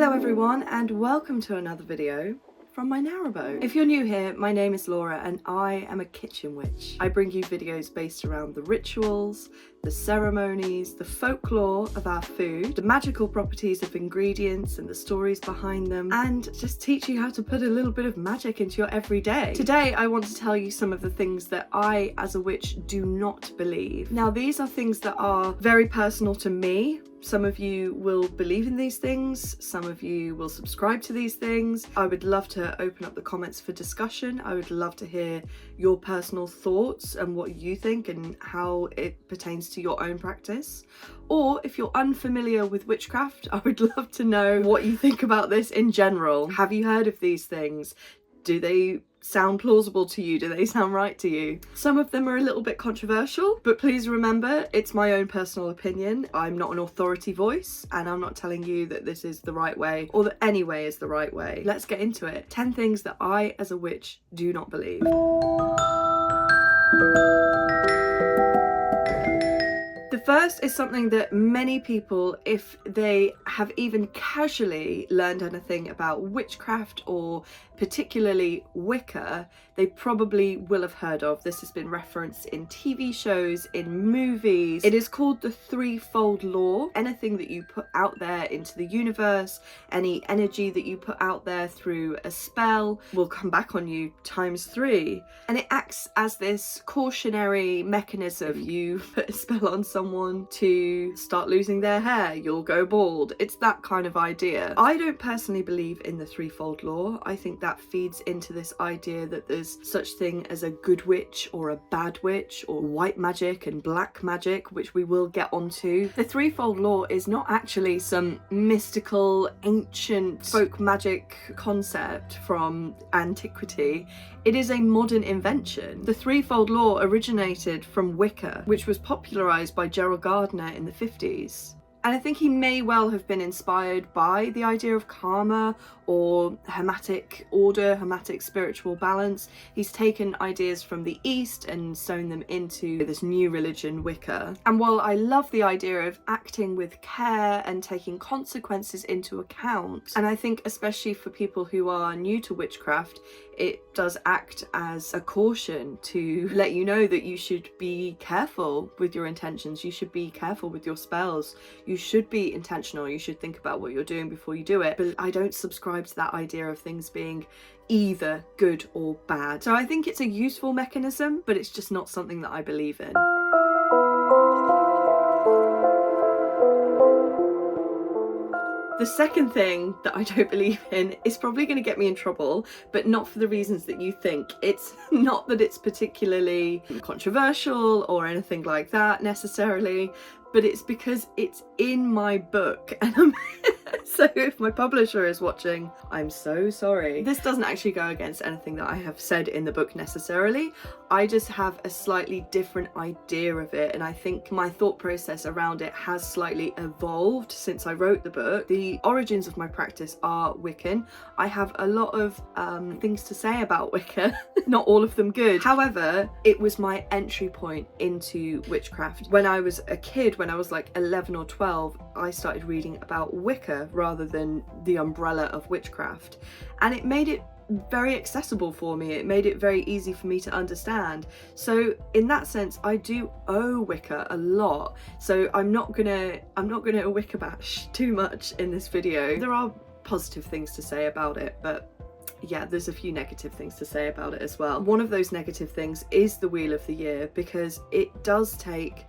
Hello everyone and welcome to another video from my narrowboat. If you're new here, my name is Laura and I am a kitchen witch. I bring you videos based around the rituals, the ceremonies, the folklore of our food, the magical properties of ingredients and the stories behind them, and just teach you how to put a little bit of magic into your everyday. Today I want to tell you some of the things that I as a witch do not believe. Now these are things that are very personal to me. Some of you will believe in these things, some of you will subscribe to these things. I would love to open up the comments for discussion. I would love to hear your personal thoughts and what you think and how it pertains to your own practice. Or if you're unfamiliar with witchcraft, I would love to know what you think about this in general. Have you heard of these things? Do they sound plausible to you? Do they sound right to you? Some of them are a little bit controversial, but please remember it's my own personal opinion. I'm not an authority voice and I'm not telling you that this is the right way or that any way is the right way. Let's get into it. 10 things that I as a witch do not believe. The first is something that many people, if they have even casually learned anything about witchcraft or particularly Wicca, they probably will have heard of. This has been referenced in TV shows, in movies. It is called the Threefold Law. Anything that you put out there into the universe, any energy that you put out there through a spell will come back on you times 3. And it acts as this cautionary mechanism. You put a spell on someone to start losing their hair, you'll go bald. It's that kind of idea. I don't personally believe in the Threefold Law. I think that feeds into this idea that there's such thing as a good witch or a bad witch, or white magic and black magic, which we will get onto. The Threefold Law is not actually some mystical ancient folk magic concept from antiquity. It is a modern invention. The Threefold Law originated from Wicca, which was popularized by Gerald Gardner in the 50s. And I think he may well have been inspired by the idea of karma or hermetic order, hermetic spiritual balance. He's taken ideas from the East and sewn them into this new religion, Wicca. And while I love the idea of acting with care and taking consequences into account, and I think especially for people who are new to witchcraft, it does act as a caution to let you know that you should be careful with your intentions, you should be careful with your spells, you should be intentional, you should think about what you're doing before you do it. But I don't subscribe to that idea of things being either good or bad. So I think it's a useful mechanism, but it's just not something that I believe in. The second thing that I don't believe in is probably going to get me in trouble, but not for the reasons that you think. It's not that it's particularly controversial or anything like that necessarily, but it's because it's in my book and so if my publisher is watching, I'm so sorry. This doesn't actually go against anything that I have said in the book necessarily. I just have a slightly different idea of it, and I think my thought process around it has slightly evolved since I wrote the book. The origins of my practice are Wiccan. I have a lot of things to say about Wicca, not all of them good. However, it was my entry point into witchcraft. When I was a kid, when I was like 11 or 12, I started reading about Wicca rather than the umbrella of witchcraft, and it made it very accessible for me. It made it very easy for me to understand. So in that sense, I do owe Wicca a lot. So I'm not gonna Wicca bash too much in this video. There are positive things to say about it, but yeah, there's a few negative things to say about it as well. One of those negative things is the Wheel of the Year, because it does take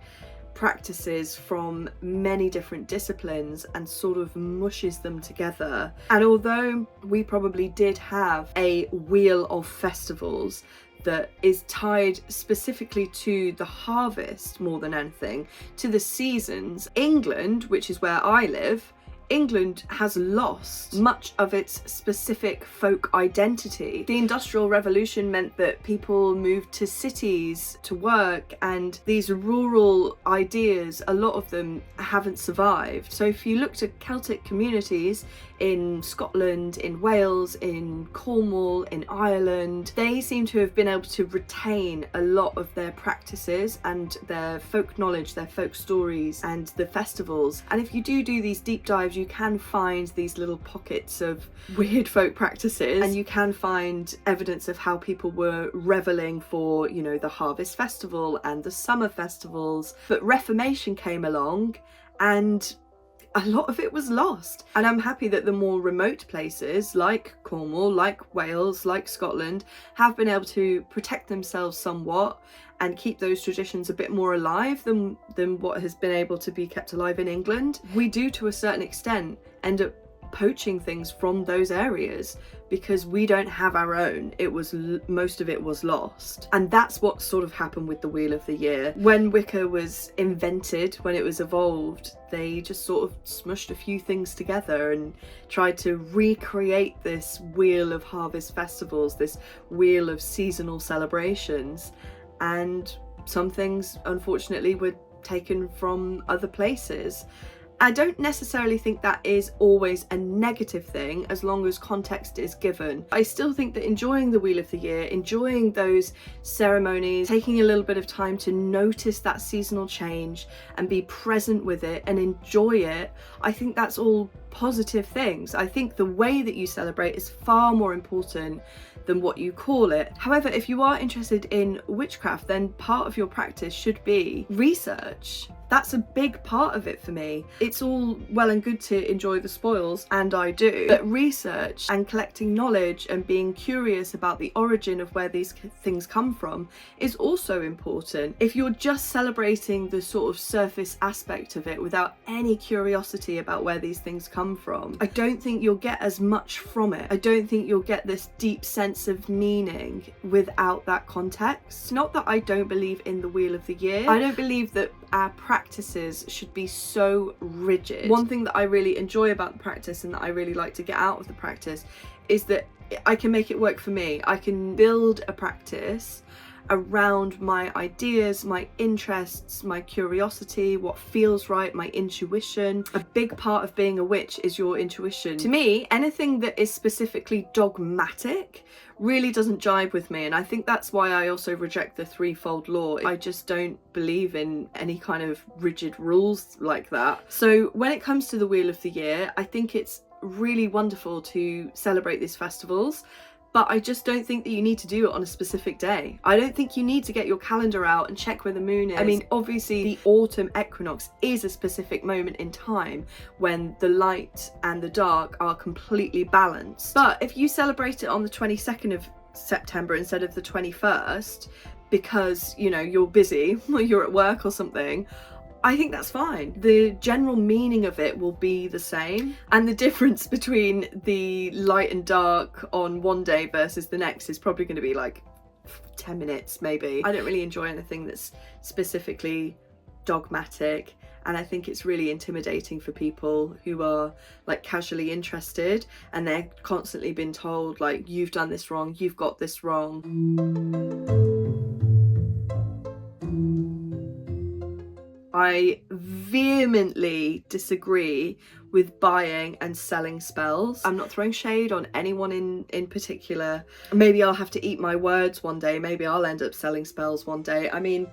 practices from many different disciplines and sort of mushes them together. And although we probably did have a wheel of festivals that is tied specifically to the harvest more than anything, to the seasons, England, which is where I live, England has lost much of its specific folk identity. The Industrial Revolution meant that people moved to cities to work, and these rural ideas, a lot of them haven't survived. So if you looked at Celtic communities in Scotland, in Wales, in Cornwall, in Ireland, they seem to have been able to retain a lot of their practices and their folk knowledge, their folk stories and the festivals. And if you do these deep dives, you can find these little pockets of weird folk practices, and you can find evidence of how people were reveling for, you know, the harvest festival and the summer festivals. But Reformation came along and a lot of it was lost. And I'm happy that the more remote places like Cornwall, like Wales, like Scotland have been able to protect themselves somewhat and keep those traditions a bit more alive than what has been able to be kept alive in England. We do, to a certain extent, end up poaching things from those areas because we don't have our own. It was most of it was lost, and that's what sort of happened with the Wheel of the Year. When Wicca was invented, when it was evolved, they just sort of smushed a few things together and tried to recreate this wheel of harvest festivals, this wheel of seasonal celebrations, and some things unfortunately were taken from other places. I don't necessarily think that is always a negative thing as long as context is given. I still think that enjoying the Wheel of the Year, enjoying those ceremonies, taking a little bit of time to notice that seasonal change and be present with it and enjoy it, I think that's all positive things. I think the way that you celebrate is far more important than what you call it. However, if you are interested in witchcraft, then part of your practice should be research. That's a big part of it for me. It's all well and good to enjoy the spoils, and I do, but research and collecting knowledge and being curious about the origin of where these things come from is also important. If you're just celebrating the sort of surface aspect of it without any curiosity about where these things come from, I don't think you'll get as much from it. I don't think you'll get this deep sense of meaning without that context. Not that I don't believe in the Wheel of the Year. I don't believe that our practices should be so rigid. One thing that I really enjoy about the practice and that I really like to get out of the practice is that I can make it work for me. I can build a practice around my ideas, my interests, my curiosity, what feels right, my intuition. A big part of being a witch is your intuition. To me, anything that is specifically dogmatic really doesn't jibe with me, and I think that's why I also reject the threefold law. I just don't believe in any kind of rigid rules like that. So when it comes to the Wheel of the Year, I think it's really wonderful to celebrate these festivals, but I just don't think that you need to do it on a specific day. I don't think you need to get your calendar out and check where the moon is. I mean, obviously the autumn equinox is a specific moment in time when the light and the dark are completely balanced. But if you celebrate it on the 22nd of September instead of the 21st because, you know, you're busy or you're at work or something, I think that's fine. The general meaning of it will be the same, and the difference between the light and dark on one day versus the next is probably going to be like 10 minutes maybe. I don't really enjoy anything that's specifically dogmatic, and I think it's really intimidating for people who are like casually interested and they're constantly being told like, you've done this wrong, you've got this wrong. I vehemently disagree with buying and selling spells. I'm not throwing shade on anyone in particular. Maybe I'll have to eat my words one day. Maybe I'll end up selling spells one day. I mean,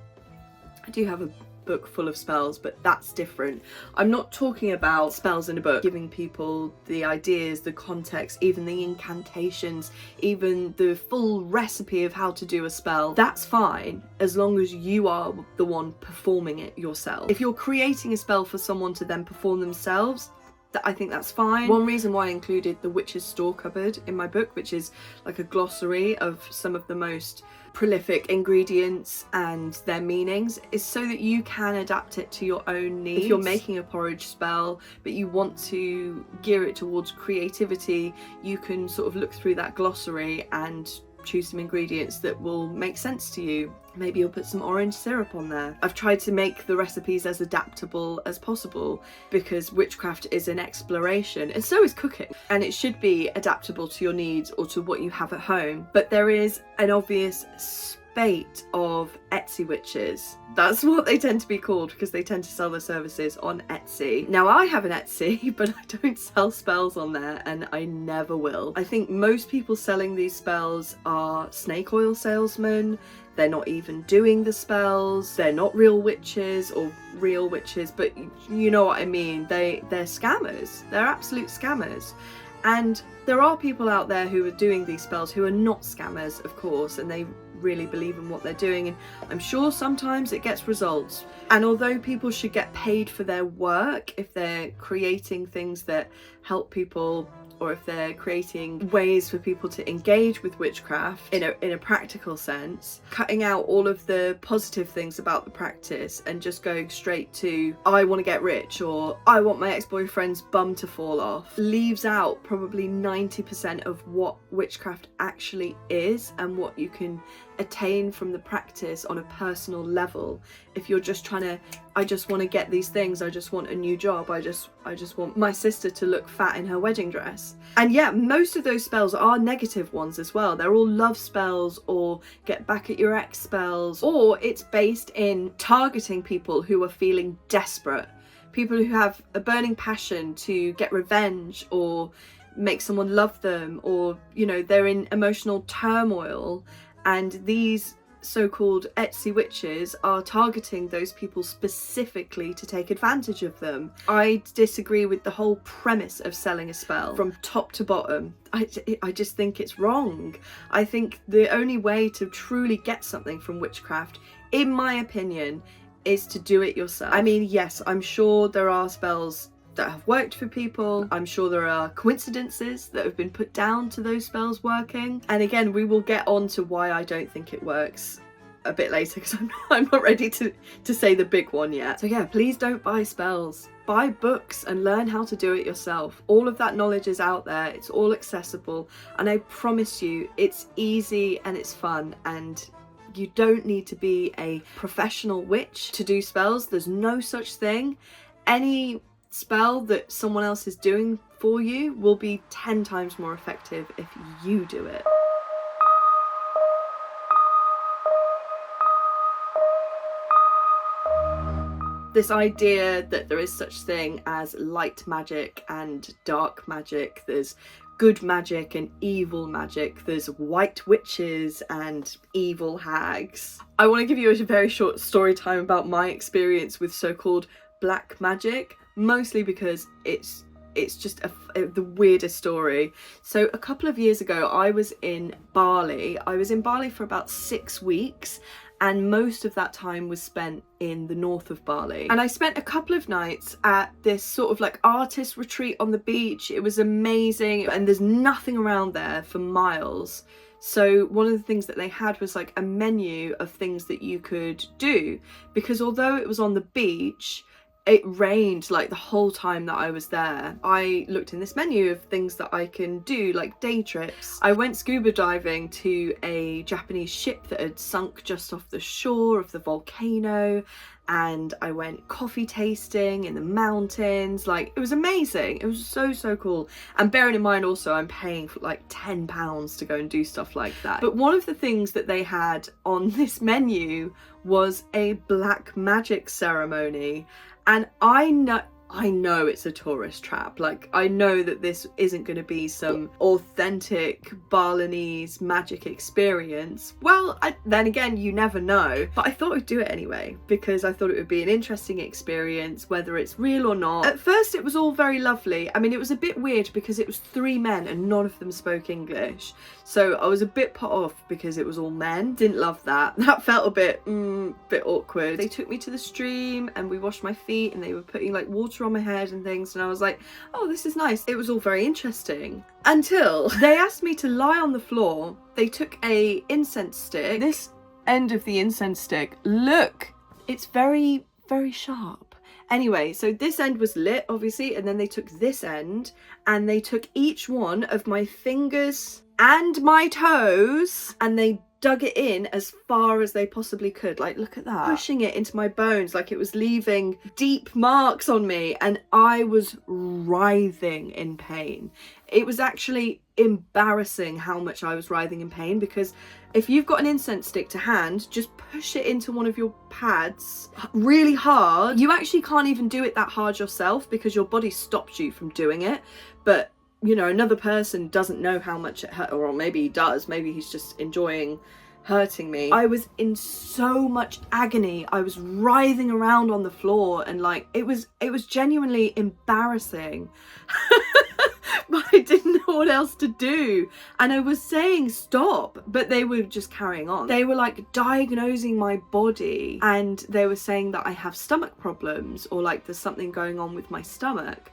I do have a book full of spells, but that's different. I'm not talking about spells in a book, giving people the ideas, the context, even the incantations, even the full recipe of how to do a spell. That's fine as long as you are the one performing it yourself. If you're creating a spell for someone to then perform themselves, I think that's fine. One reason why I included the Witch's Store Cupboard in my book, which is like a glossary of some of the most prolific ingredients and their meanings, is so that you can adapt it to your own needs. If you're making a porridge spell but you want to gear it towards creativity, you can sort of look through that glossary and choose some ingredients that will make sense to you. Maybe you'll put some orange syrup on there. I've tried to make the recipes as adaptable as possible because witchcraft is an exploration, and so is cooking, and it should be adaptable to your needs or to what you have at home. But there is an obvious bait of Etsy witches. That's what they tend to be called because they tend to sell their services on Etsy. Now I have an Etsy, but I don't sell spells on there and I never will. I think most people selling these spells are snake oil salesmen. They're not even doing the spells. They're not real witches or real witches, but you know what I mean. They're scammers. They're absolute scammers. And there are people out there who are doing these spells who are not scammers, of course, and they really believe in what they're doing, and I'm sure sometimes it gets results. And although people should get paid for their work if they're creating things that help people, or if they're creating ways for people to engage with witchcraft in a practical sense, cutting out all of the positive things about the practice and just going straight to, I want to get rich, or I want my ex-boyfriend's bum to fall off, leaves out probably 90% of what witchcraft actually is and what you can attain from the practice on a personal level. If you're just trying to, I just want to get these things, I just want a new job, I just want my sister to look fat in her wedding dress. And yeah, most of those spells are negative ones as well. They're all love spells or get back at your ex spells, or it's based in targeting people who are feeling desperate, people who have a burning passion to get revenge or make someone love them, or you know, they're in emotional turmoil. And these so-called Etsy witches are targeting those people specifically to take advantage of them. I disagree with the whole premise of selling a spell from top to bottom. I just think it's wrong. I think the only way to truly get something from witchcraft, in my opinion, is to do it yourself. I mean, yes, I'm sure there are spells that have worked for people. I'm sure there are coincidences that have been put down to those spells working. And again, we will get on to why I don't think it works a bit later, because I'm not ready to say the big one yet. So yeah, please don't buy spells. Buy books and learn how to do it yourself. All of that knowledge is out there. It's all accessible. And I promise you, it's easy and it's fun, and you don't need to be a professional witch to do spells. There's no such thing. Any spell that someone else is doing for you will be 10 times more effective if you do it. This idea that there is such thing as light magic and dark magic, there's good magic and evil magic, there's white witches and evil hags. I want to give you a very short story time about my experience with so-called black magic, mostly because it's just the weirdest story. So a couple of years ago, I was in Bali. I was in Bali for about 6 weeks, and most of that time was spent in the north of Bali. And I spent a couple of nights at this sort of like artist retreat on the beach. It was amazing, and there's nothing around there for miles. So one of the things that they had was like a menu of things that you could do, because although it was on the beach, it rained like the whole time that I was there. I looked in this menu of things that I can do, like day trips. I went scuba diving to a Japanese ship that had sunk just off the shore of the volcano, and I went coffee tasting in the mountains. Like, it was amazing. It was so cool. And bearing in mind also, I'm paying for like £10 to go and do stuff like that. But one of the things that they had on this menu was a black magic ceremony. And I know it's a tourist trap. Like, I know that this isn't going to be some authentic Balinese magic experience. Well, then again, you never know. But I thought I'd do it anyway, because I thought it would be an interesting experience, whether it's real or not. At first, it was all very lovely. I mean, it was a bit weird because it was 3 men and none of them spoke English. So I was a bit put off because it was all men. Didn't love that. That felt a bit awkward. They took me to the stream and we washed my feet, and they were putting like water on my head and things, and I was like, oh, this is nice. It was all very interesting until they asked me to lie on the floor. They took a incense stick. This end of the incense stick, look, it's very sharp. Anyway, so this end was lit, obviously, and then they took this end and they took each one of my fingers and my toes and they dug it in as far as they possibly could. Like, look at that, pushing it into my bones like it was leaving deep marks on me, and I was writhing in pain. It was actually embarrassing how much I was writhing in pain, because if you've got an incense stick to hand, just push it into one of your pads really hard. You actually can't even do it that hard yourself because your body stops you from doing it, but you know, another person doesn't know how much it hurt, or maybe he does, maybe he's just enjoying hurting me. I was in so much agony. I was writhing around on the floor, and like it was genuinely embarrassing. But I didn't know what else to do, and I was saying stop, but they were just carrying on. They were like diagnosing my body, and they were saying that I have stomach problems, or like there's something going on with my stomach,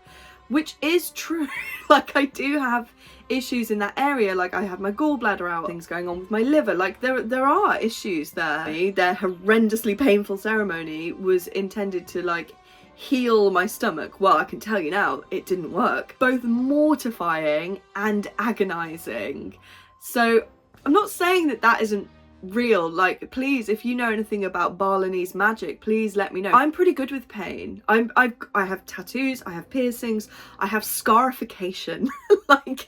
which is true. Like, I do have issues in that area. Like, I have my gallbladder out, things going on with my liver. Like, there are issues there. Their horrendously painful ceremony was intended to like heal my stomach. Well, I can tell you now, it didn't work. Both mortifying and agonizing. So I'm not saying that that isn't real. Like, please, if you know anything about Balinese magic, please let me know. I'm pretty good with pain. I have tattoos, I have piercings, I have scarification, like,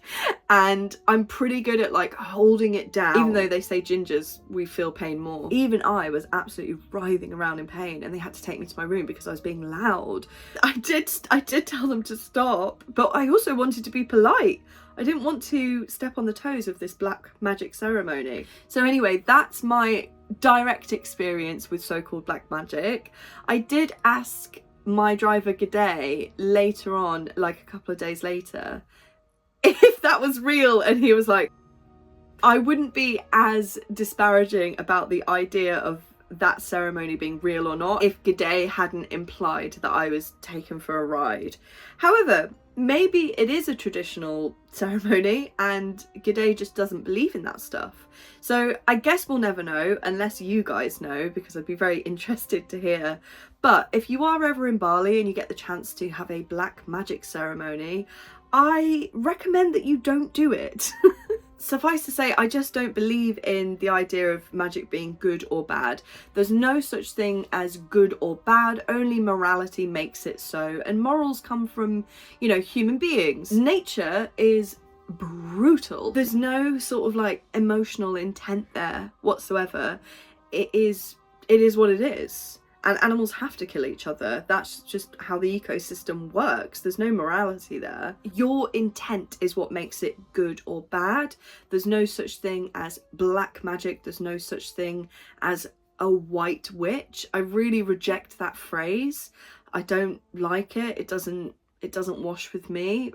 and I'm pretty good at like holding it down. Even though they say gingers, we feel pain more. Even I was absolutely writhing around in pain, and they had to take me to my room because I was being loud. I did tell them to stop, but I also wanted to be polite. I didn't want to step on the toes of this black magic ceremony. So anyway, that's my direct experience with so-called black magic. I did ask my driver G'day later on, like a couple of days later, if that was real, and he was like, I wouldn't be as disparaging about the idea of that ceremony being real or not if G'day hadn't implied that I was taken for a ride. However, maybe it is a traditional ceremony and G'day just doesn't believe in that stuff. So I guess we'll never know unless you guys know, because I'd be very interested to hear. But if you are ever in Bali and you get the chance to have a black magic ceremony, I recommend that you don't do it. Suffice to say, I just don't believe in the idea of magic being good or bad. There's no such thing as good or bad, only morality makes it so. And morals come from, you know, human beings. Nature is brutal. There's no sort of like emotional intent there whatsoever. It is what it is. And animals have to kill each other. That's just how the ecosystem works. There's no morality there. Your intent is what makes it good or bad. There's no such thing as black magic. There's no such thing as a white witch. I really reject that phrase. I don't like it. It doesn't wash with me.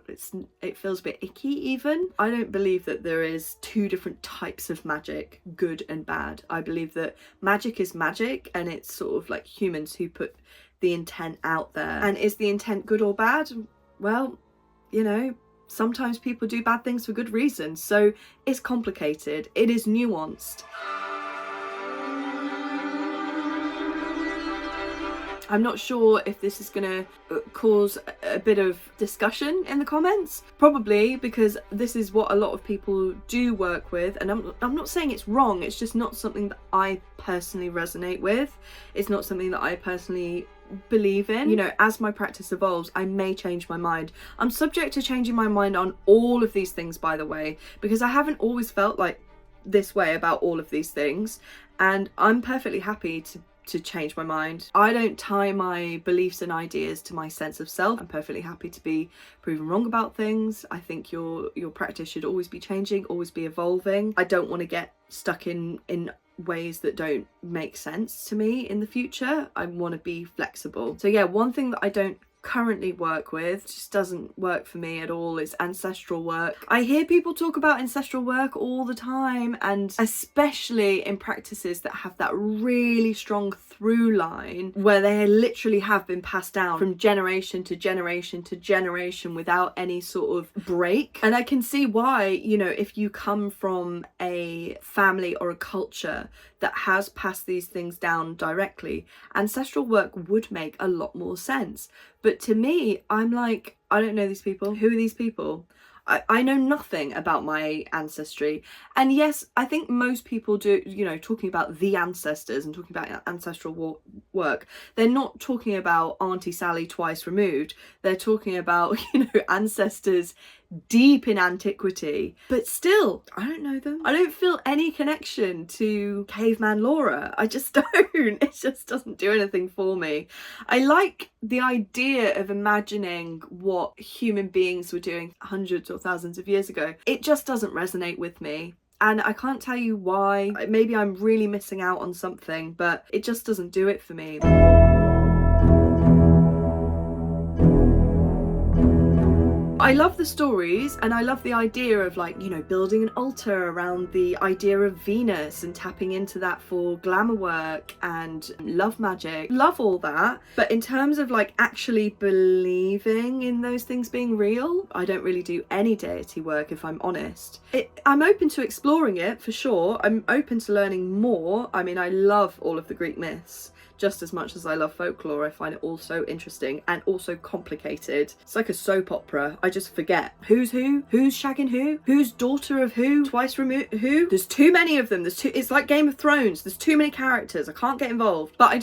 It feels a bit icky even. I don't believe that there is two different types of magic, good and bad. I believe that magic is magic, and it's sort of like humans who put the intent out there. And is the intent good or bad? Well, you know, sometimes people do bad things for good reasons. So it's complicated. It is nuanced. I'm not sure if this is going to cause a bit of discussion in the comments. Probably, because this is what a lot of people do work with, and I'm not saying it's wrong, it's just not something that I personally resonate with. It's not something that I personally believe in. You know, as my practice evolves, I may change my mind. I'm subject to changing my mind on all of these things, by the way, because I haven't always felt like this way about all of these things, and I'm perfectly happy to change my mind. I don't tie my beliefs and ideas to my sense of self. I'm perfectly happy to be proven wrong about things. I think your practice should always be changing, always be evolving. I don't want to get stuck in ways that don't make sense to me in the future. I want to be flexible. So yeah, one thing that I don't currently work with, just doesn't work for me at all, is ancestral work. I hear people talk about ancestral work all the time, and especially in practices that have that really strong through line where they literally have been passed down from generation to generation to generation without any sort of break. And I can see why, you know, if you come from a family or a culture that has passed these things down directly, ancestral work would make a lot more sense. But to me, I'm like, I don't know these people. Who are these people? I know nothing about my ancestry. And yes, I think most people do, you know, talking about the ancestors and talking about ancestral work, they're not talking about Auntie Sally twice removed. They're talking about, you know, ancestors deep in antiquity. But still, I don't know them. I don't feel any connection to caveman Laura. I just don't. It just doesn't do anything for me. I like the idea of imagining what human beings were doing hundreds or thousands of years ago. It just doesn't resonate with me. And I can't tell you why. Maybe I'm really missing out on something, but it just doesn't do it for me. I love the stories, and I love the idea of, like, you know, building an altar around the idea of Venus and tapping into that for glamour work and love magic. Love all that. But in terms of like actually believing in those things being real, I don't really do any deity work, if I'm honest. I'm open to exploring it for sure. I'm open to learning more. I mean, I love all of the Greek myths just as much as I love folklore. I find it all so interesting and also complicated. It's like a soap opera. I just forget who's who, who's shagging who, who's daughter of who, twice removed who. There's too many of them. It's like Game of Thrones. There's too many characters. I can't get involved. But I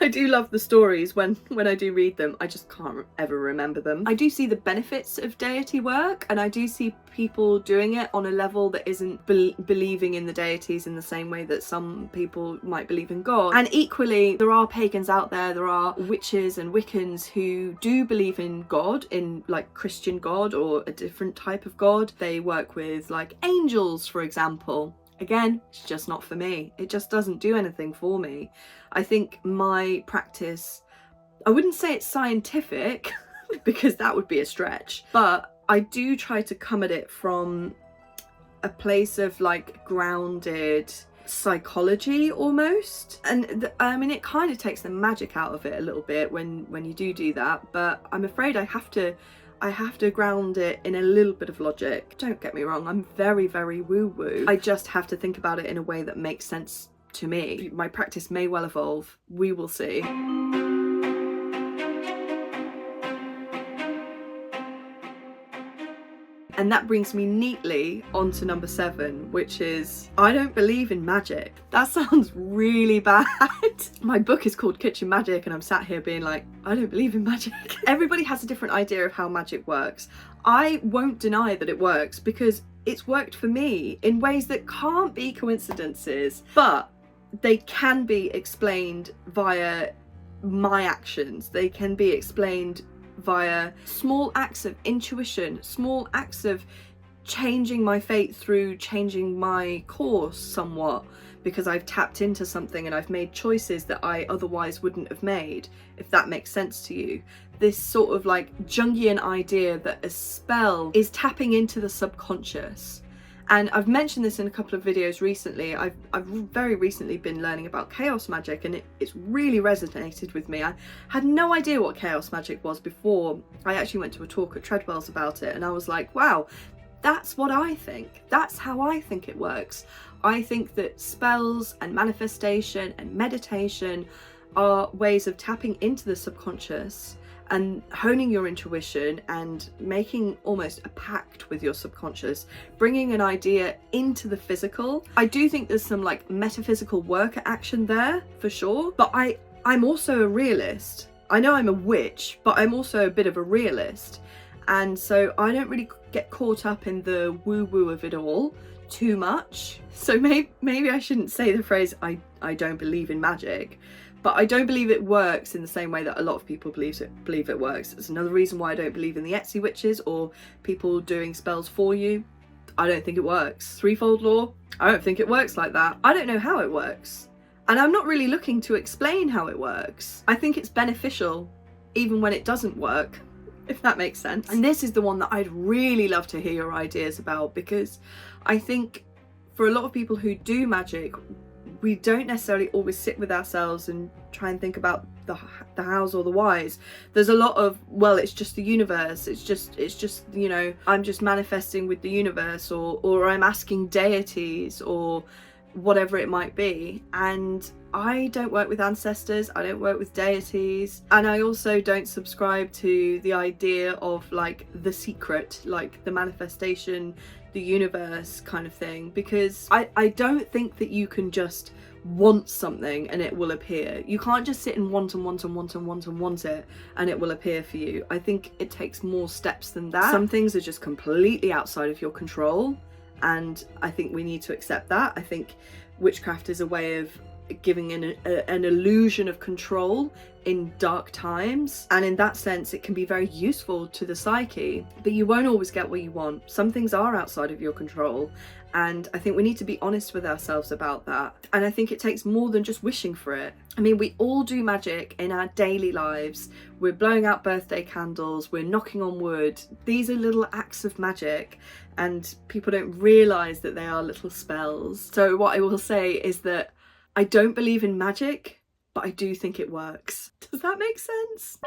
do love the stories when I do read them. I just can't ever remember them. I do see the benefits of deity work, and I do see people doing it on a level that isn't believing in the deities in the same way that some people might believe in God. And equally, there are pagans out there, there are witches and Wiccans who do believe in God, in like Christian God or a different type of God. They work with like angels, for example. Again, it's just not for me. It just doesn't do anything for me. I think my practice, I wouldn't say it's scientific because that would be a stretch, but I do try to come at it from a place of like grounded psychology almost. And I mean, it kind of takes the magic out of it a little bit when you do that, but I'm afraid I have to ground it in a little bit of logic. Don't get me wrong, I'm very, very woo-woo. I just have to think about it in a way that makes sense to me. My practice may well evolve. We will see. And that brings me neatly onto number 7, which is, I don't believe in magic. That sounds really bad. My book is called Kitchen Magic, and I'm sat here being like, I don't believe in magic. Everybody has a different idea of how magic works. I won't deny that it works because it's worked for me in ways that can't be coincidences, but they can be explained via my actions. They can be explained via small acts of intuition, small acts of changing my fate through changing my course somewhat, because I've tapped into something and I've made choices that I otherwise wouldn't have made, if that makes sense to you. This sort of like Jungian idea that a spell is tapping into the subconscious. And I've mentioned this in a couple of videos recently. I've very recently been learning about chaos magic, and it's really resonated with me. I had no idea what chaos magic was before I actually went to a talk at Treadwell's about it, and I was like, wow, that's what I think. That's how I think it works. I think that spells and manifestation and meditation are ways of tapping into the subconscious and honing your intuition and making almost a pact with your subconscious, bringing an idea into the physical. I do think there's some like metaphysical worker action there for sure, but I'm also a realist. I know I'm a witch, but I'm also a bit of a realist. And so I don't really get caught up in the woo-woo of it all too much. So maybe I shouldn't say the phrase, I don't believe in magic. But I don't believe it works in the same way that a lot of people believe it works. It's another reason why I don't believe in the Etsy witches or people doing spells for you. I don't think it works. Threefold law, I don't think it works like that. I don't know how it works. And I'm not really looking to explain how it works. I think it's beneficial even when it doesn't work, if that makes sense. And this is the one that I'd really love to hear your ideas about, because I think for a lot of people who do magic, we don't necessarily always sit with ourselves and try and think about the hows or the whys. There's a lot of, well, it's just the universe. It's just, you know, I'm just manifesting with the universe, or I'm asking deities, or whatever it might be. And I don't work with ancestors, I don't work with deities, and I also don't subscribe to the idea of like the secret, like the manifestation, the universe kind of thing, because I don't think that you can just want something and it will appear. You can't just sit and want and want and want and want and want it and it will appear for you. I think it takes more steps than that. Some things are just completely outside of your control, and I think we need to accept that. I think witchcraft is a way of giving an illusion of control in dark times, and in that sense it can be very useful to the psyche, but you won't always get what you want. Some things are outside of your control, and I think we need to be honest with ourselves about that. And I think it takes more than just wishing for it. I mean, we all do magic in our daily lives. We're blowing out birthday candles, we're knocking on wood. These are little acts of magic, and people don't realise that they are little spells. So what I will say is that I don't believe in magic, but I do think it works. Does that make sense?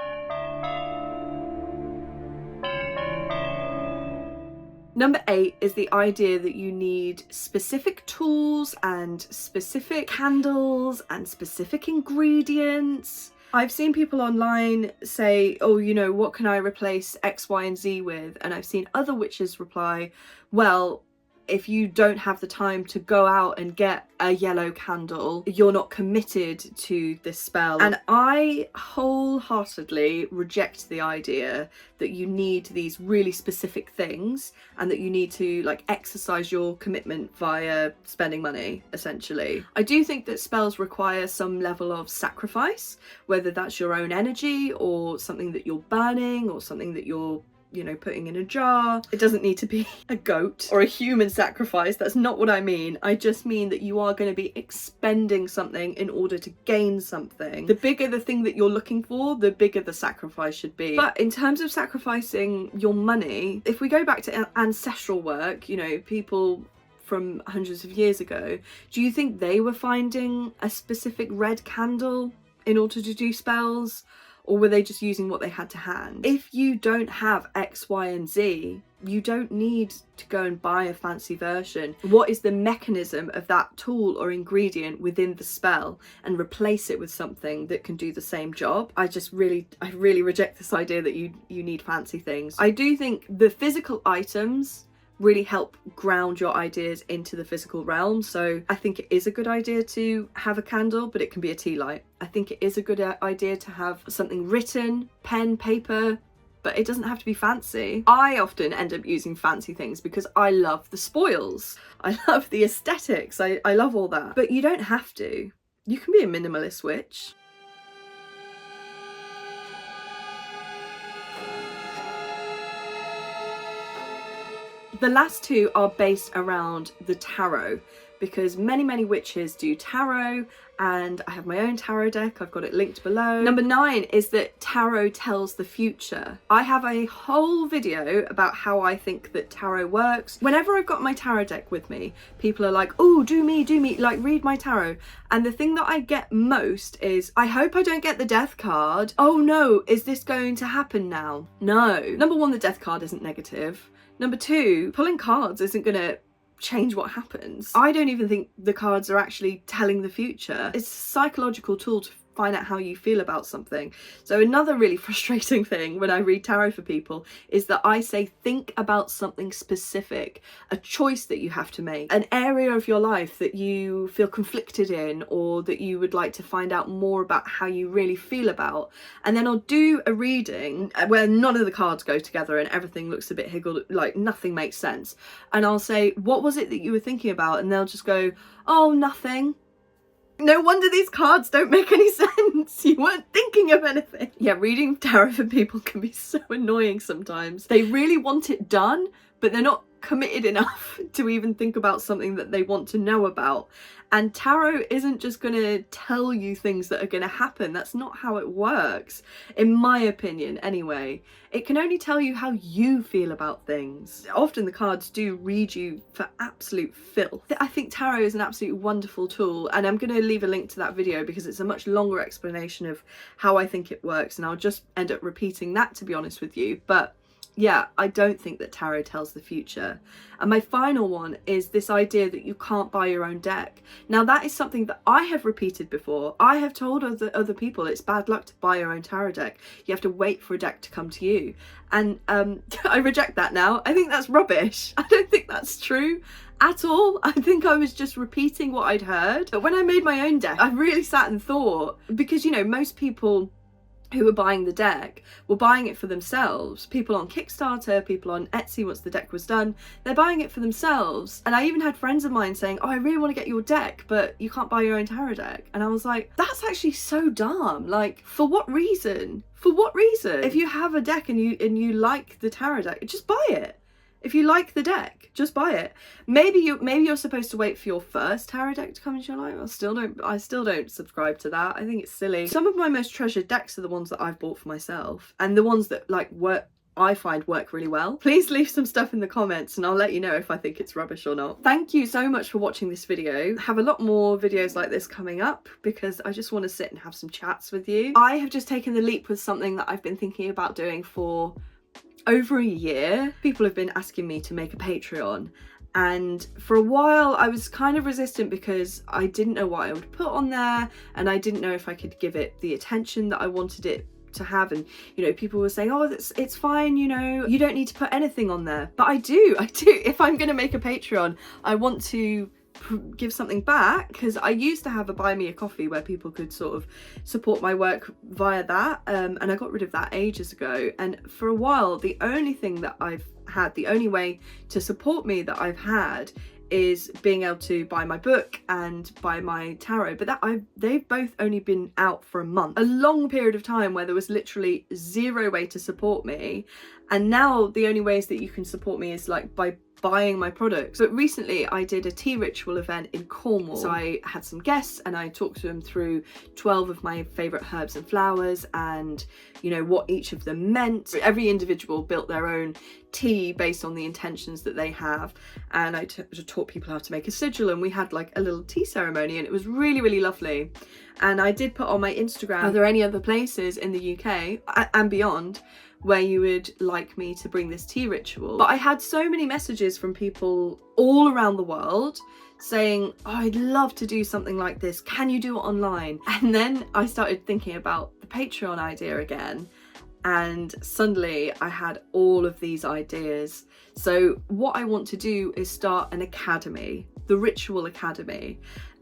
Number 8 is the idea that you need specific tools and specific candles and specific ingredients. I've seen people online say, oh, you know, what can I replace X, Y, and Z with? And I've seen other witches reply, well, if you don't have the time to go out and get a yellow candle, you're not committed to this spell. And I wholeheartedly reject the idea that you need these really specific things and that you need to like exercise your commitment via spending money, essentially. I do think that spells require some level of sacrifice, whether that's your own energy or something that you're burning or something that you're, you know, putting in a jar. It doesn't need to be a goat or a human sacrifice. That's not what I mean. I just mean that you are going to be expending something in order to gain something. The bigger the thing that you're looking for, the bigger the sacrifice should be. But in terms of sacrificing your money, if we go back to ancestral work, you know, people from hundreds of years ago, do you think they were finding a specific red candle in order to do spells? Or were they just using what they had to hand? If you don't have X, Y, and Z, you don't need to go and buy a fancy version. What is the mechanism of that tool or ingredient within the spell, and replace it with something that can do the same job? I really reject this idea that you need fancy things. I do think the physical items really help ground your ideas into the physical realm. So I think it is a good idea to have a candle, but it can be a tea light. I think it is a good idea to have something written, pen, paper, but it doesn't have to be fancy. I often end up using fancy things because I love the spoils. I love the aesthetics. I love all that. But you don't have to. You can be a minimalist witch. The last two are based around the tarot, because many witches do tarot, and I have my own tarot deck. I've got it linked below. Number 9 is that tarot tells the future. I have a whole video about how I think that tarot works. Whenever I've got my tarot deck with me, people are like, oh, do me, like read my tarot. And the thing that I get most is, I hope I don't get the death card. Oh no, is this going to happen now? No. Number 1, the death card isn't negative. Number 2, pulling cards isn't going to change what happens. I don't even think the cards are actually telling the future. It's a psychological tool to find out how you feel about something. So another really frustrating thing when I read tarot for people is that I say think about something specific, a choice that you have to make, an area of your life that you feel conflicted in, or that you would like to find out more about how you really feel about. And then I'll do a reading where none of the cards go together and everything looks a bit higgled, like nothing makes sense. And I'll say, what was it that you were thinking about? And they'll just go, oh, nothing. No wonder these cards don't make any sense. You weren't thinking of anything. Yeah, reading tarot for people can be so annoying sometimes. They really want it done, but they're not committed enough to even think about something that they want to know about. And tarot isn't just going to tell you things that are going to happen. That's not how it works, in my opinion anyway. It can only tell you how you feel about things. Often the cards do read you for absolute filth. I think tarot is an absolutely wonderful tool, and I'm going to leave a link to that video because it's a much longer explanation of how I think it works, and I'll just end up repeating that, to be honest with you. But yeah, I don't think that tarot tells the future. And my final one is this idea that you can't buy your own deck. Now that is something that I have repeated before. I have told other people it's bad luck to buy your own tarot deck. You have to wait for a deck to come to you. And I reject that now. I think that's rubbish. I don't think that's true at all. I think I was just repeating what I'd heard. But when I made my own deck, I really sat and thought, because, you know, most people who were buying the deck were buying it for themselves. People on Kickstarter, people on Etsy, once the deck was done, they're buying it for themselves. And I even had friends of mine saying, oh, I really want to get your deck, but you can't buy your own tarot deck. And I was like, that's actually so dumb. Like, for what reason? For what reason? If you have a deck and you like the tarot deck, just buy it. If you like the deck, just buy it. Maybe you're supposed to wait for your first tarot deck to come into your life. I still don't subscribe to that. I think it's silly. Some of my most treasured decks are the ones that I've bought for myself, and the ones that I find work really well. Please leave some stuff in the comments and I'll let you know if I think it's rubbish or not. Thank you so much for watching this video. I have a lot more videos like this coming up because I just want to sit and have some chats with you. I have just taken the leap with something that I've been thinking about doing for over a year. People have been asking me to make a Patreon, and for a while I was kind of resistant because I didn't know what I would put on there, and I didn't know if I could give it the attention that I wanted it to have. And you know, people were saying, oh, it's fine, you know, you don't need to put anything on there. But I do. If I'm going to make a Patreon, I want to give something back, because I used to have a buy me a coffee where people could sort of support my work via that, and I got rid of that ages ago. And for a while, the only thing that I've had, the only way to support me that I've had, is being able to buy my book and buy my tarot. But they've both only been out for a month, a long period of time where there was literally zero way to support me. And now the only ways that you can support me is like by buying my products. So recently I did a tea ritual event in Cornwall. So I had some guests and I talked to them through 12 of my favourite herbs and flowers, and you know what each of them meant. Every individual built their own tea based on the intentions that they have, and I taught people how to make a sigil, and we had like a little tea ceremony, and it was really, really lovely. And I did put on my Instagram, are there any other places in the UK and beyond where you would like me to bring this tea ritual? But I had so many messages from people all around the world saying, oh, I'd love to do something like this, can you do it online? And then I started thinking about the Patreon idea again, and suddenly I had all of these ideas. So what I want to do is start an academy, the Ritual Academy,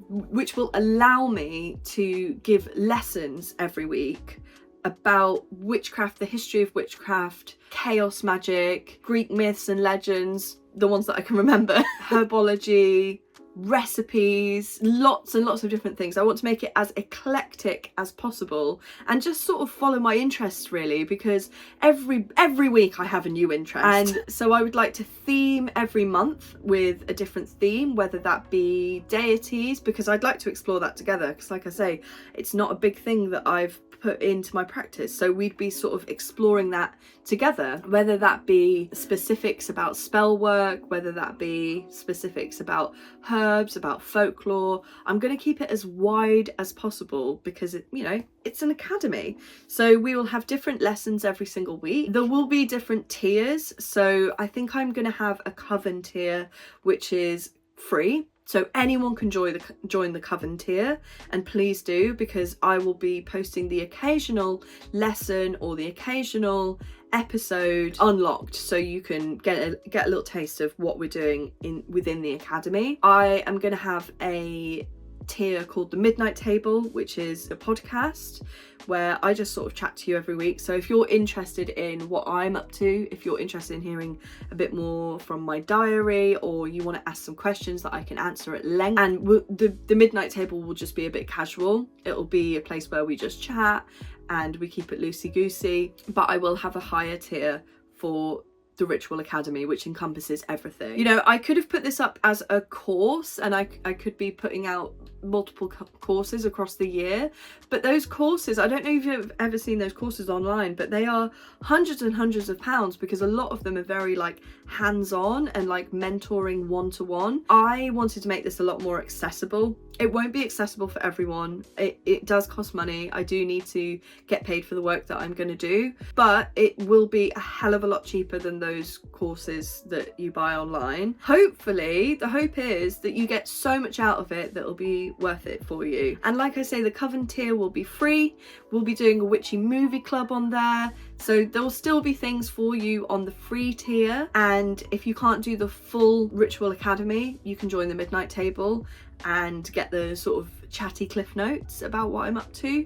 which will allow me to give lessons every week about witchcraft, the history of witchcraft, chaos magic, Greek myths and legends, the ones that I can remember, herbology, recipes, lots and lots of different things. I want to make it as eclectic as possible and just sort of follow my interests, really, because every week I have a new interest. And so I would like to theme every month with a different theme, whether that be deities, because I'd like to explore that together, because like I say, it's not a big thing that I've put into my practice, so we'd be sort of exploring that together, whether that be specifics about spell work, whether that be specifics about herbs, about folklore. I'm going to keep it as wide as possible because it's an academy, so we will have different lessons every single week. There will be different tiers, so I think I'm going to have a coven tier which is free. So anyone can join the coven tier, and please do, because I will be posting the occasional lesson or the occasional episode unlocked, so you can get a little taste of what we're doing within the academy. I am going to have a tier called the Midnight Table, which is a podcast where I just sort of chat to you every week. So if you're interested in what I'm up to, if you're interested in hearing a bit more from my diary, or you want to ask some questions that I can answer at length, and the Midnight Table will just be a bit casual. It'll be a place where we just chat and we keep it loosey-goosey. But I will have a higher tier for the Ritual Academy, which encompasses everything. You know, I could have put this up as a course, and I could be putting out multiple courses across the year, but those courses, I don't know if you've ever seen those courses online, but they are hundreds and hundreds of pounds, because a lot of them are very like hands-on and like mentoring one-to-one. I wanted to make this a lot more accessible. It won't be accessible for everyone. It does cost money. I do need to get paid for the work that I'm going to do, but it will be a hell of a lot cheaper than those courses that you buy online. Hopefully, the hope is that you get so much out of it that it'll be worth it for you. And like I say, the Coven tier will be free. We'll be doing a witchy movie club on there, so there will still be things for you on the free tier. And if you can't do the full Ritual Academy, you can join the Midnight Table and get the sort of chatty cliff notes about what I'm up to.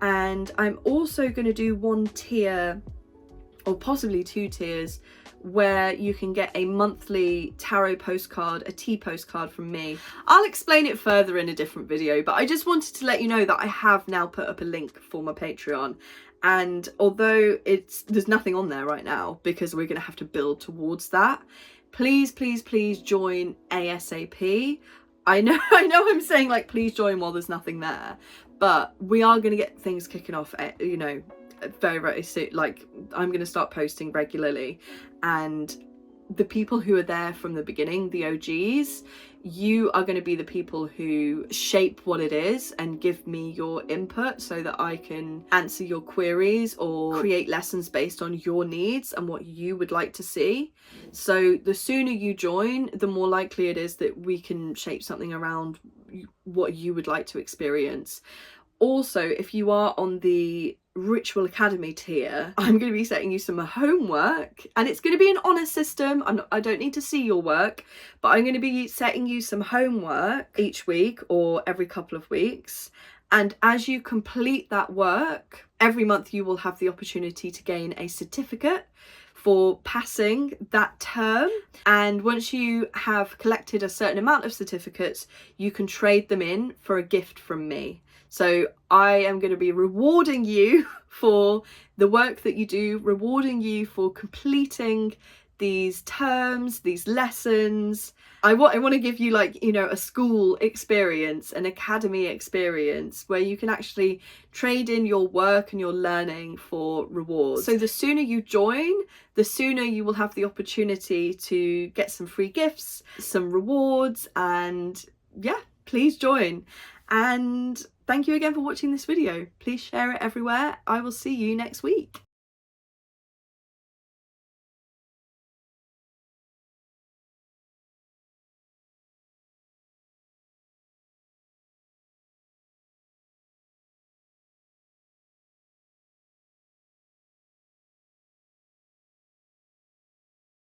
And I'm also going to do one tier, or possibly 2 tiers, where you can get a monthly tarot postcard, a tea postcard from me. I'll explain it further in a different video, but I just wanted to let you know that I have now put up a link for my Patreon. And although there's nothing on there right now, because we're going to have to build towards that, please, please, please join ASAP. I know I'm saying like please join while there's nothing there, but we are going to get things kicking off, you know, very, very soon. Like, I'm going to start posting regularly, and the people who are there from the beginning, the OGs, you are going to be the people who shape what it is and give me your input so that I can answer your queries or create lessons based on your needs and what you would like to see. So the sooner you join, the more likely it is that we can shape something around what you would like to experience. Also, if you are on the Ritual Academy tier, I'm going to be setting you some homework, and it's going to be an honour system. I don't need to see your work, but I'm going to be setting you some homework each week or every couple of weeks. And as you complete that work, every month you will have the opportunity to gain a certificate for passing that term. And once you have collected a certain amount of certificates, you can trade them in for a gift from me. So I am going to be rewarding you for the work that you do, rewarding you for completing these terms, these lessons. I want to give you, like, you know, a school experience, an academy experience where you can actually trade in your work and your learning for rewards. So the sooner you join, the sooner you will have the opportunity to get some free gifts, some rewards, and yeah, please join. And thank you again for watching this video. Please share it everywhere. I will see you next week.